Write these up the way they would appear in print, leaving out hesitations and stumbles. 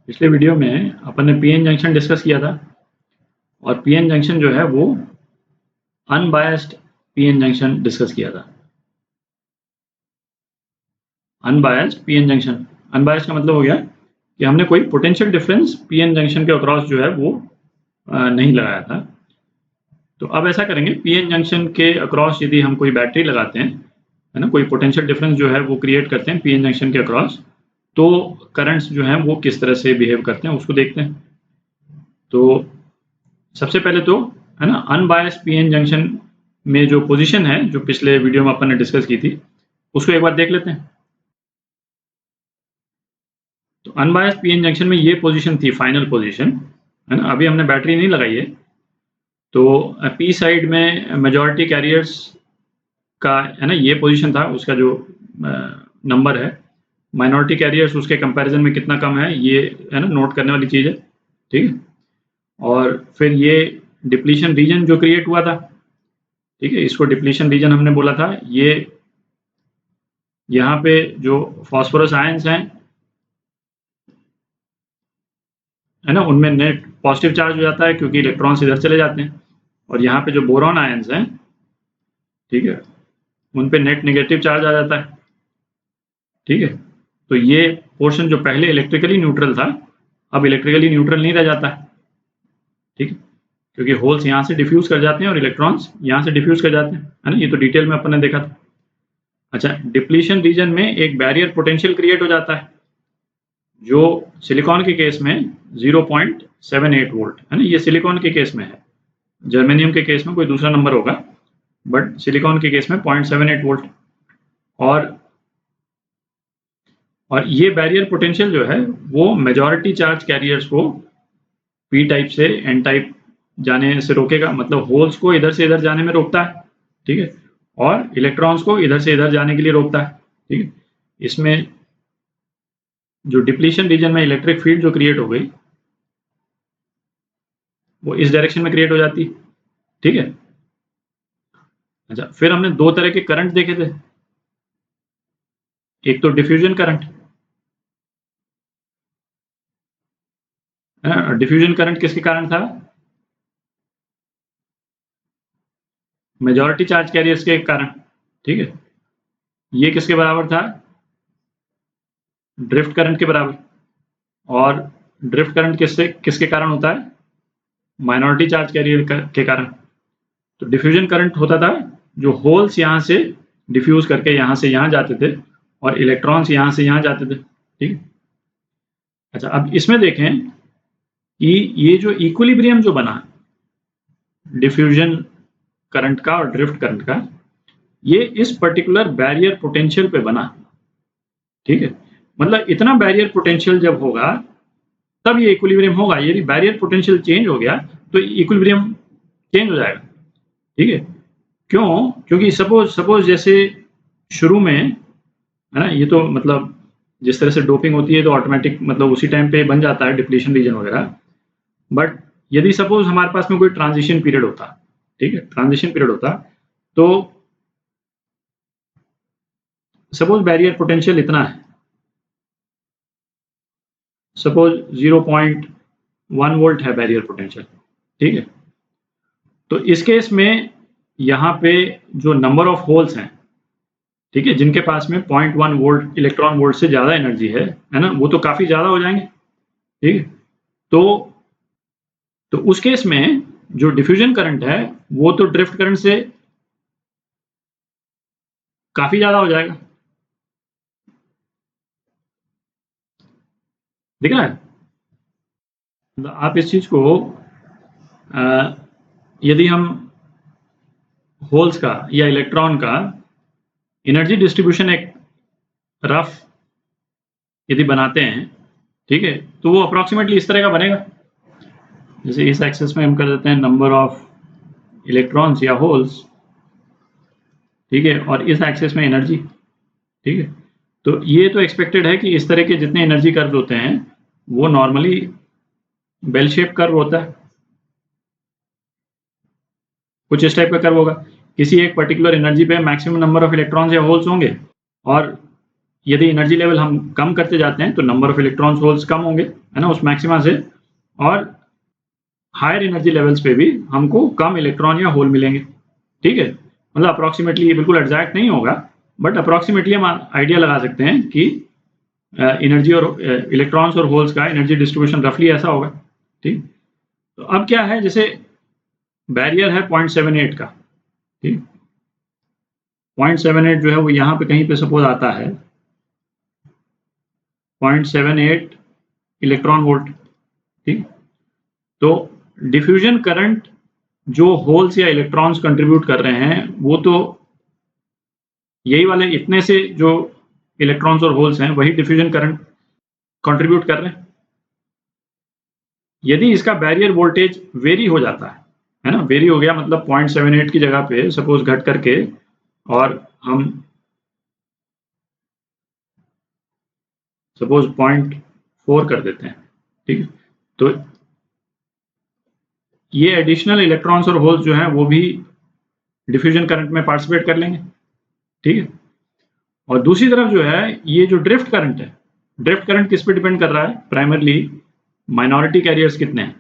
पिछले वीडियो में अपन ने पीएन जंक्शन डिस्कस किया था और पीएन जंक्शन जो है वो अनबायस्ड पीएन जंक्शन डिस्कस किया था। अनबायस्ड पीएन जंक्शन, अनबायस्ड का मतलब हो गया कि हमने कोई पोटेंशियल डिफरेंस पीएन जंक्शन के अक्रॉस जो है वो नहीं लगाया था। तो अब ऐसा करेंगे, पीएन जंक्शन के अक्रॉस यदि हम कोई बैटरी लगाते हैं, है ना, कोई पोटेंशियल डिफरेंस जो है वो क्रिएट करते हैं पीएन जंक्शन के अक्रॉस, तो करंट्स जो हैं वो किस तरह से बिहेव करते हैं उसको देखते हैं। तो सबसे पहले तो, है ना, अनबायस्ड पीएन जंक्शन में जो पोजीशन है जो पिछले वीडियो में अपन ने डिस्कस की थी उसको एक बार देख लेते हैं। तो अनबायस्ड पीएन जंक्शन में ये पोजीशन थी, फाइनल पोजीशन, है ना। अभी हमने बैटरी नहीं लगाई है, तो पी साइड में मेजॉरिटी कैरियर्स का, है ना, ये पोजीशन था, उसका जो नंबर है, माइनॉरिटी कैरियर्स उसके कंपैरिजन में कितना कम है, ये है ना नोट करने वाली चीज़ है, ठीक है। और फिर ये डिप्लीशन रीजन जो क्रिएट हुआ था, ठीक है, इसको डिप्लीशन रीजन हमने बोला था। ये यहाँ पे जो फॉस्फोरस आयंस हैं, है ना, उनमें नेट पॉजिटिव चार्ज हो जाता है क्योंकि इलेक्ट्रॉन्स इधर चले जाते हैं। और यहाँ पे जो बोरॉन आयंस हैं, ठीक है, उन पे नेट नेगेटिव चार्ज आ जाता है, ठीक है। तो ये पोर्शन जो पहले इलेक्ट्रिकली न्यूट्रल था, अब इलेक्ट्रिकली न्यूट्रल नहीं रह जाता है, ठीक है, क्योंकि होल्स यहाँ से डिफ्यूज कर जाते हैं और इलेक्ट्रॉन्स यहाँ से डिफ्यूज कर जाते हैं, है ना। ये तो डिटेल में अपन ने देखा था। अच्छा, डिप्लीशन रीजन में एक बैरियर पोटेंशियल क्रिएट हो जाता है, जो सिलिकॉन के केस में 0.78 वोल्ट, है ना। ये सिलिकॉन के केस में है, जर्मेनियम के केस में कोई दूसरा नंबर होगा, बट सिलिकॉन के केस में 0.78 वोल्ट। और ये बैरियर पोटेंशियल जो है वो मेजॉरिटी चार्ज कैरियर्स को पी टाइप से एन टाइप जाने से रोकेगा, मतलब होल्स को इधर से इधर जाने में रोकता है, ठीक है, और इलेक्ट्रॉन्स को इधर से इधर जाने के लिए रोकता है, ठीक है। इसमें जो डिप्लीशन रीजन में इलेक्ट्रिक फील्ड जो क्रिएट हो गई वो इस डायरेक्शन में क्रिएट हो जाती है, ठीक है। अच्छा, फिर हमने दो तरह के करंट देखे थे। एक तो डिफ्यूजन करंट, डिफ्यूजन करंट किसके कारण था? मेजॉरिटी चार्ज कैरियर्स के कारण, ठीक है। ये किसके बराबर था? ड्रिफ्ट करंट के बराबर। और ड्रिफ्ट करंट किससे किसके कारण होता है? माइनॉरिटी चार्ज कैरियर के कारण। तो डिफ्यूजन करंट होता था जो होल्स यहाँ से डिफ्यूज करके यहाँ से यहाँ जाते थे और इलेक्ट्रॉन्स यहाँ से यहाँ जाते थे, ठीक। अच्छा, अब इसमें देखें कि ये जो इक्विलिब्रियम जो बना डिफ्यूजन करंट का और ड्रिफ्ट करंट का, ये इस पर्टिकुलर बैरियर पोटेंशियल पे बना, ठीक है। मतलब इतना बैरियर पोटेंशियल जब होगा तब ये इक्विलिब्रियम होगा। यदि बैरियर पोटेंशियल चेंज हो गया तो इक्विलिब्रियम चेंज हो जाएगा, ठीक है। क्यों? क्योंकि सपोज सपोज जैसे शुरू में, है ना, ये तो मतलब जिस तरह से डोपिंग होती है तो ऑटोमेटिक मतलब उसी टाइम पे बन जाता है डिप्लीशन रीजन वगैरह। बट यदि सपोज हमारे पास में कोई ट्रांजिशन पीरियड होता, ठीक है, ट्रांजिशन पीरियड होता, तो सपोज बैरियर पोटेंशियल इतना है, सपोज 0.1 वोल्ट है बैरियर पोटेंशियल, ठीक है। तो इस केस में यहाँ पे जो नंबर ऑफ होल्स हैं, ठीक है, जिनके पास में 0.1 वोल्ट इलेक्ट्रॉन वोल्ट से ज़्यादा एनर्जी है ना, वो तो काफ़ी ज़्यादा हो जाएंगे, ठीक है। तो तो उस केस में जो डिफ्यूजन करंट है वो तो ड्रिफ्ट करंट से काफ़ी ज़्यादा हो जाएगा, दिख रहा है। मतलब आप इस चीज़ को यदि हम होल्स का या इलेक्ट्रॉन का एनर्जी डिस्ट्रीब्यूशन एक रफ यदि बनाते हैं, ठीक है, तो वो अप्रॉक्सीमेटली इस तरह का बनेगा। जैसे इस एक्सेस में हम कर देते हैं नंबर ऑफ इलेक्ट्रॉन्स या होल्स, ठीक है, और इस एक्सेस में एनर्जी, ठीक है। तो ये तो एक्सपेक्टेड है कि इस तरह के जितने एनर्जी कर्व होते हैं वो नॉर्मली बेल शेप कर्व होता है, कुछ इस टाइप का कर्व होगा। किसी एक पर्टिकुलर एनर्जी पे मैक्सिमम नंबर ऑफ इलेक्ट्रॉन्स या होल्स होंगे और यदि एनर्जी लेवल हम कम करते जाते हैं तो नंबर ऑफ इलेक्ट्रॉन्स होल्स कम होंगे, है ना, उस मैक्सिमा से, और हायर एनर्जी लेवल्स पे भी हमको कम इलेक्ट्रॉन या होल मिलेंगे। ठीक है, मतलब अप्रॉक्सीमेटली, ये बिल्कुल एग्जैक्ट नहीं होगा, बट अप्रॉक्सीमेटली हम आइडिया लगा सकते हैं कि एनर्जी और इलेक्ट्रॉन्स और होल्स का एनर्जी डिस्ट्रीब्यूशन रफली ऐसा होगा। ठीक, तो अब क्या है, जैसे बैरियर है 0.78 का, ठीक, 0.78 जो है वो यहाँ पे कहीं पे सपोज आता है 0.78 इलेक्ट्रॉन वोल्ट। ठीक, तो डिफ्यूजन करंट जो होल्स या इलेक्ट्रॉन्स कंट्रीब्यूट कर रहे हैं वो तो यही वाले इतने से जो इलेक्ट्रॉन्स और होल्स हैं वही डिफ्यूजन करंट कंट्रीब्यूट कर रहे हैं। यदि इसका बैरियर वोल्टेज वेरी हो जाता है ना, वेरी हो गया मतलब 0.78 की जगह पे सपोज घट करके और हम सपोज 0.4 कर देते हैं, ठीक है, तो ये एडिशनल इलेक्ट्रॉन्स और होल्स जो हैं वो भी डिफ्यूजन करंट में पार्टिसिपेट कर लेंगे। ठीक है, और दूसरी तरफ जो है ये जो ड्रिफ्ट करंट है, ड्रिफ्ट करंट किस पे डिपेंड कर रहा है, प्राइमरली माइनॉरिटी कैरियर्स कितने हैं।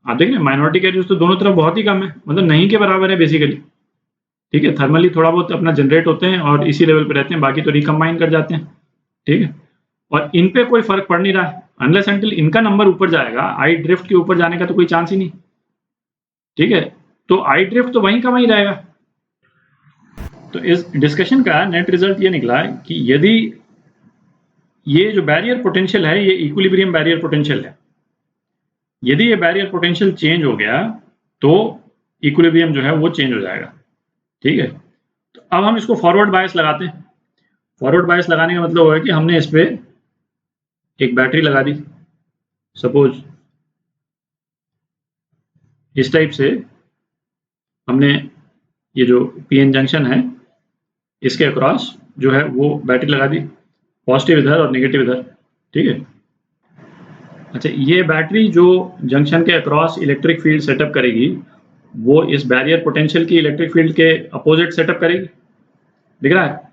आप देख रहे हैं माइनॉरिटी कैरियर्स तो दोनों तरफ बहुत ही कम है, मतलब नहीं के बराबर है बेसिकली। ठीक है, थर्मली थोड़ा बहुत अपना जनरेट होते हैं और इसी लेवल पे रहते हैं, बाकी तो रिकम्बाइन कर जाते हैं। ठीक है, और इन पे कोई फर्क पड़ नहीं रहा है, अनलेस अनटिल इनका नंबर ऊपर जाएगा, आई ड्रिफ्ट के ऊपर जाने का तो कोई चांस ही नहीं। ठीक है, तो आई ड्रिफ्ट तो वहीं का वहीं रहेगा। तो इस डिस्कशन का नेट रिजल्ट ये निकला कि यदि ये जो बैरियर पोटेंशियल है ये इक्विलिब्रियम बैरियर पोटेंशियल है, यदि ये बैरियर पोटेंशियल चेंज हो गया तो इक्विलिब्रियम जो है वो चेंज हो जाएगा। ठीक है, तो अब हम इसको फॉरवर्ड बायस लगाते हैं। फॉरवर्ड बायस लगाने का मतलब है कि हमने इस पे एक बैटरी लगा दी, सपोज इस टाइप से हमने ये जो पीएन जंक्शन है इसके अक्रॉस जो है वो बैटरी लगा दी, पॉजिटिव इधर और नेगेटिव इधर। ठीक है, अच्छा, ये बैटरी जो जंक्शन के अक्रॉस इलेक्ट्रिक फील्ड सेटअप करेगी वो इस बैरियर पोटेंशियल की इलेक्ट्रिक फील्ड के अपोजिट सेटअप करेगी, दिख रहा है।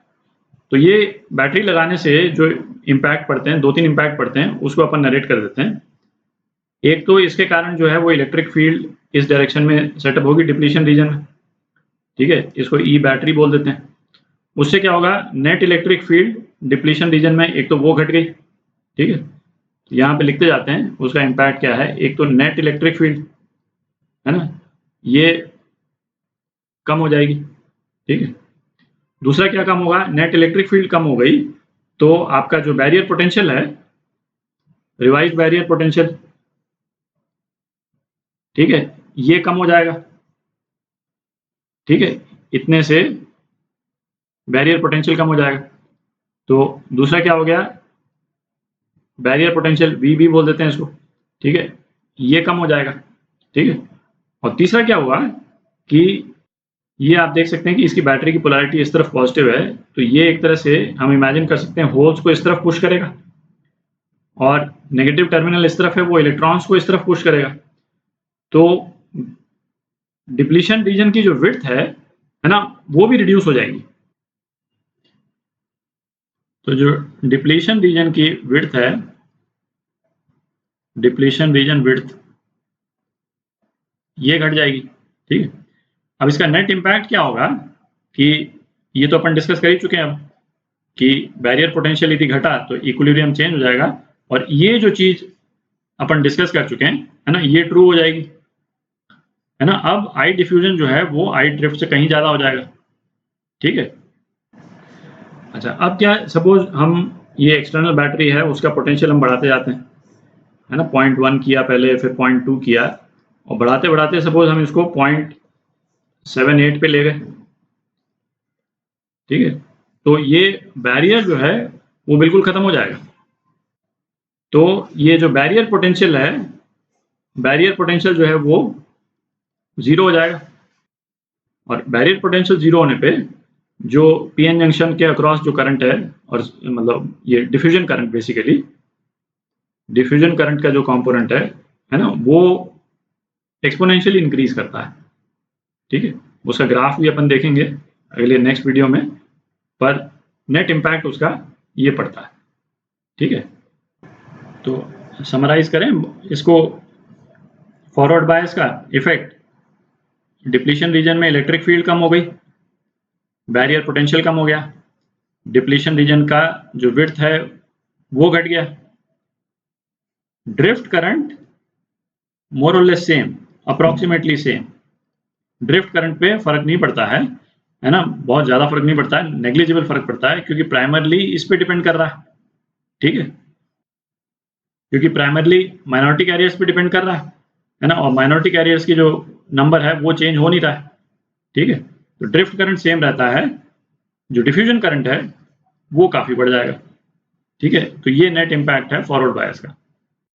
तो ये बैटरी लगाने से जो इम्पैक्ट पड़ते हैं, 2-3 इम्पैक्ट पड़ते हैं, उसको अपन नरेट कर देते हैं। एक तो इसके कारण जो है वो इलेक्ट्रिक फील्ड इस डायरेक्शन में सेटअप होगी डिप्लीशन रीजन में। ठीक है, इसको ई बैटरी बोल देते हैं। उससे क्या होगा, net electric field depletion region में एक तो वो घट गई। ठीक है, तो यहाँ पे लिखते जाते हैं उसका इम्पैक्ट क्या है। एक तो नेट इलेक्ट्रिक फील्ड है ना, ये कम हो जाएगी। ठीक है, दूसरा क्या कम होगा, नेट इलेक्ट्रिक फील्ड कम हो गई तो आपका जो बैरियर पोटेंशियल है, रिवाइज्ड बैरियर पोटेंशियल, ठीक है, ये कम हो जाएगा। ठीक है, इतने से बैरियर पोटेंशियल कम हो जाएगा। तो दूसरा क्या हो गया, बैरियर पोटेंशियल वी भी बोल देते हैं इसको। ठीक है, ये कम हो जाएगा। ठीक है, और तीसरा क्या हुआ कि ये आप देख सकते हैं कि इसकी बैटरी की पोलैरिटी इस तरफ पॉजिटिव है, तो ये एक तरह से हम इमेजिन कर सकते हैं होल्स को इस तरफ पुश करेगा और नेगेटिव टर्मिनल इस तरफ है वो इलेक्ट्रॉन्स को इस तरफ पुश करेगा। तो डिप्लीशन रीजन की जो विड्थ है ना, वो भी रिड्यूस हो जाएगी। तो जो डिप्लीशन रीजन की विड्थ है, डिप्लीशन रीजन विड्थ, ये घट जाएगी। ठीक है, अब इसका नेट इम्पैक्ट क्या होगा कि ये तो अपन डिस्कस कर ही चुके हैं अब कि बैरियर पोटेंशियल यदि घटा तो इक्विलिब्रियम चेंज हो जाएगा, और ये जो चीज अपन डिस्कस कर चुके हैं है ना, ये ट्रू हो जाएगी, है ना। अब आई डिफ्यूजन जो है वो आई ड्रिफ्ट से कहीं ज्यादा हो जाएगा। ठीक है, अच्छा, अब क्या, सपोज हम ये एक्सटर्नल बैटरी है उसका पोटेंशियल हम बढ़ाते जाते हैं, है ना, 0.1 किया पहले, फिर 0.2 किया, और बढ़ाते बढ़ाते सपोज हम इसको 0.78 पे ले गए। ठीक है, तो ये बैरियर जो है वो बिल्कुल खत्म हो जाएगा। तो ये जो बैरियर पोटेंशियल है, बैरियर पोटेंशियल जो है वो जीरो हो जाएगा, और बैरियर पोटेंशियल जीरो होने पे जो पीएन जंक्शन के अक्रॉस जो करंट है, और मतलब ये diffusion current, basically diffusion current का जो कंपोनेंट है ना, वो एक्सपोनेंशियली इंक्रीज करता है। ठीक है, उसका ग्राफ भी अपन देखेंगे अगले नेक्स्ट वीडियो में। पर नेट इम्पैक्ट उसका ये पड़ता है। ठीक है, तो समराइज करें इसको। फॉरवर्ड बायस का इफेक्ट, डिप्लीशन रीजन में इलेक्ट्रिक फील्ड कम हो गई, बैरियर पोटेंशियल कम हो गया, डिप्लीशन रीजन का जो विड्थ है वो घट गया। ड्रिफ्ट करंट मोर और less same, approximately same. Drift current पे फर्क नहीं पड़ता है ना, बहुत ज्यादा फर्क नहीं पड़ता है, नेग्लिजिबल फर्क पड़ता है, क्योंकि प्राइमरली इस पे डिपेंड कर रहा है। ठीक है, क्योंकि प्राइमरली माइनॉरिटी कैरियर्स पे डिपेंड कर रहा है ना, और माइनॉरिटी कैरियर्स की जो नंबर है वो चेंज हो नहीं रहा है। ठीक है, तो ड्रिफ्ट करंट सेम रहता है, जो डिफ्यूजन करंट है वो काफी बढ़ जाएगा। ठीक है, तो ये नेट इम्पैक्ट है फॉरवर्ड बायस का।